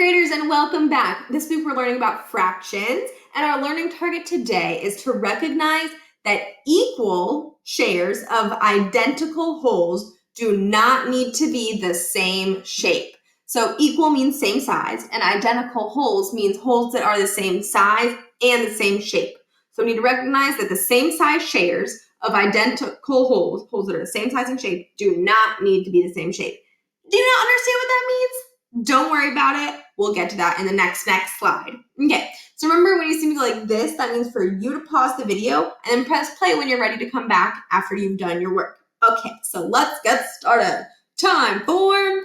graders, and welcome back. This week we're learning about fractions, and our learning target today is to recognize that equal shares of identical wholes do not need to be the same shape. So equal means same size, and identical wholes means wholes that are the same size and the same shape. So we need to recognize that the same size shares of identical wholes that are the same size and shape, do not need to be the same shape. Do you not understand what that means? Don't worry about it. We'll get to that in the next slide. Okay, so remember when you see me go like this, that means for you to pause the video and then press play when you're ready to come back after you've done your work. Okay, so let's get started. Time for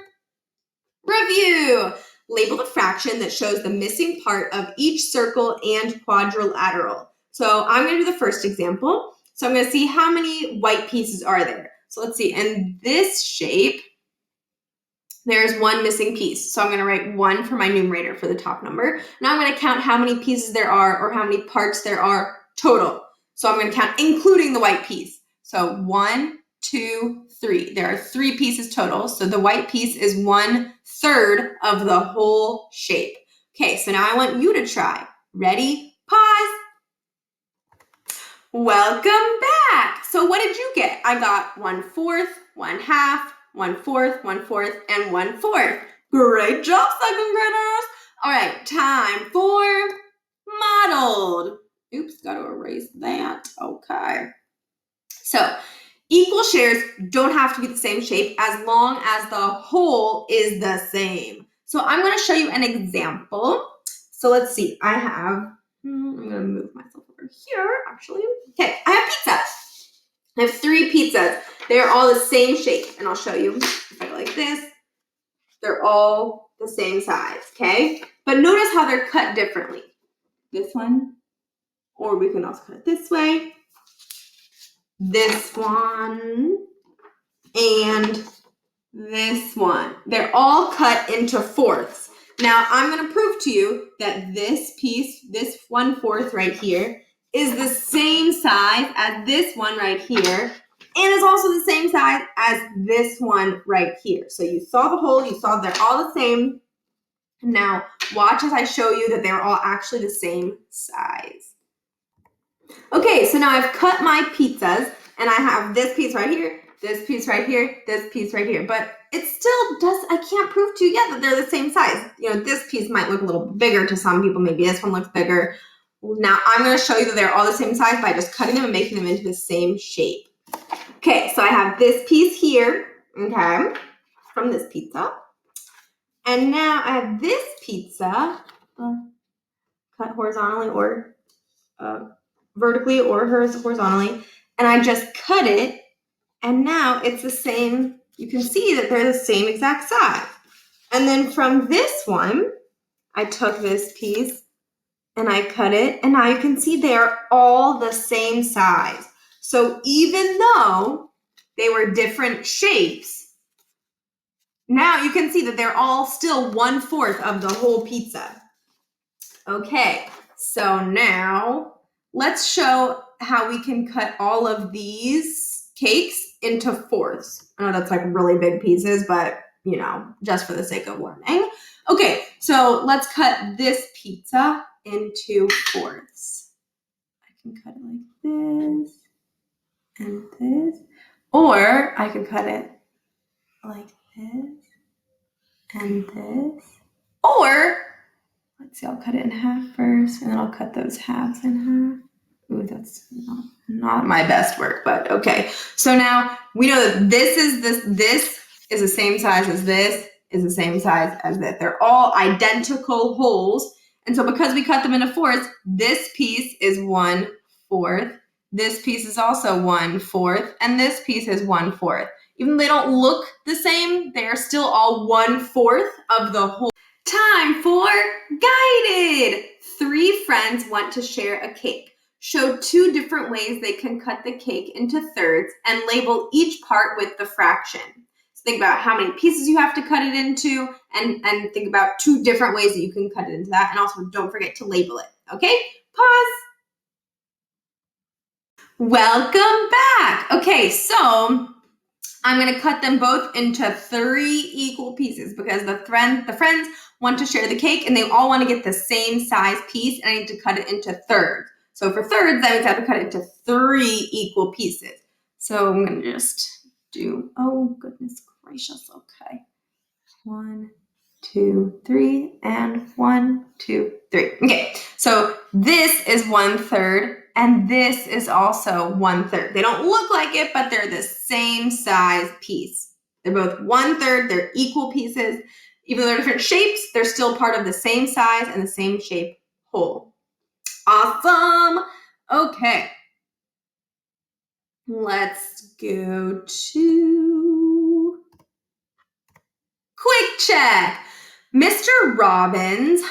review. Label the fraction that shows the missing part of each circle and quadrilateral. So I'm going to do the first example. So I'm going to see how many white pieces are there. So let's see, in this shape, there's one missing piece. So I'm going to write 1 for my numerator for the top number. Now I'm going to count how many pieces there are or how many parts there are total. So I'm going to count including the white piece. So 1, 2, 3. There are 3 pieces total. So the white piece is 1/3 of the whole shape. Okay, so now I want you to try. Ready? Pause. Welcome back. So what did you get? I got 1/4, 1/2, 1/4, 1/4, and 1/4. Great job, second graders. All right, time for modeled. Oops, got to erase that. Okay. So equal shares don't have to be the same shape as long as the whole is the same. So I'm going to show you an example. So let's see. I'm going to move myself over here, actually. Okay, I have pizza. I have 3 pizzas. They're all the same shape, and I'll show you. If I go like this, they're all the same size, okay? But notice how they're cut differently. This one, or we can also cut it this way. This one, and this one. They're all cut into fourths. Now, I'm going to prove to you that this piece, this 1/4 right here, is the same size as this one right here, and is also the same size as this one right here. So you saw the whole, you saw they're all the same. Now, watch as I show you that they're all actually the same size. Okay, so now I've cut my pizzas, and I have this piece right here, this piece right here, this piece right here, but it still does, I can't prove to you yet that they're the same size. You know, this piece might look a little bigger to some people, maybe this one looks bigger. Now I'm going to show you that they're all the same size by just cutting them and making them into the same shape. Okay, so I have this piece here, okay, from this pizza. And now I have this pizza cut horizontally or vertically or horizontally, and I just cut it, and now it's the same. You can see that they're the same exact size. And then from this one, I took this piece and I cut it, and now you can see they are all the same size. So even though they were different shapes, now you can see that they're all still 1/4 of the whole pizza. Okay, so now let's show how we can cut all of these cakes into fourths. I know that's like really big pieces, but you know, just for the sake of learning. Okay, so let's cut this pizza into fourths. I can cut it like this and this, or I can cut it like this and this, or let's see, I'll cut it in half first, and then I'll cut those halves in half. Ooh, that's not my best work, but okay. So now we know that this is the same size as this, is the same size as that. They're all identical wholes. And so because we cut them into fourths, this piece is 1/4. This piece is also 1/4, and this piece is 1/4. Even though they don't look the same, they are still all 1/4 of the whole. Time for guided. 3 friends want to share a cake. Show 2 different ways they can cut the cake into thirds and label each part with the fraction. So think about how many pieces you have to cut it into, and think about 2 different ways that you can cut it into that. And also don't forget to label it. Okay, pause. Welcome back. Okay, so I'm going to cut them both into 3 equal pieces because the friends want to share the cake and they all want to get the same size piece, and I need to cut it into thirds. So for thirds, that means I have to cut it into 3 equal pieces. So I'm going to just do, oh goodness gracious, okay. 1, 2, 3, and 1, 2, 3. Okay, so this is 1/3, and this is also 1/3. They don't look like it, but they're the same size piece. They're both 1/3, they're equal pieces. Even though they're different shapes, they're still part of the same size and the same shape whole. Awesome. Okay. Let's go to quick check. Mr. Robbins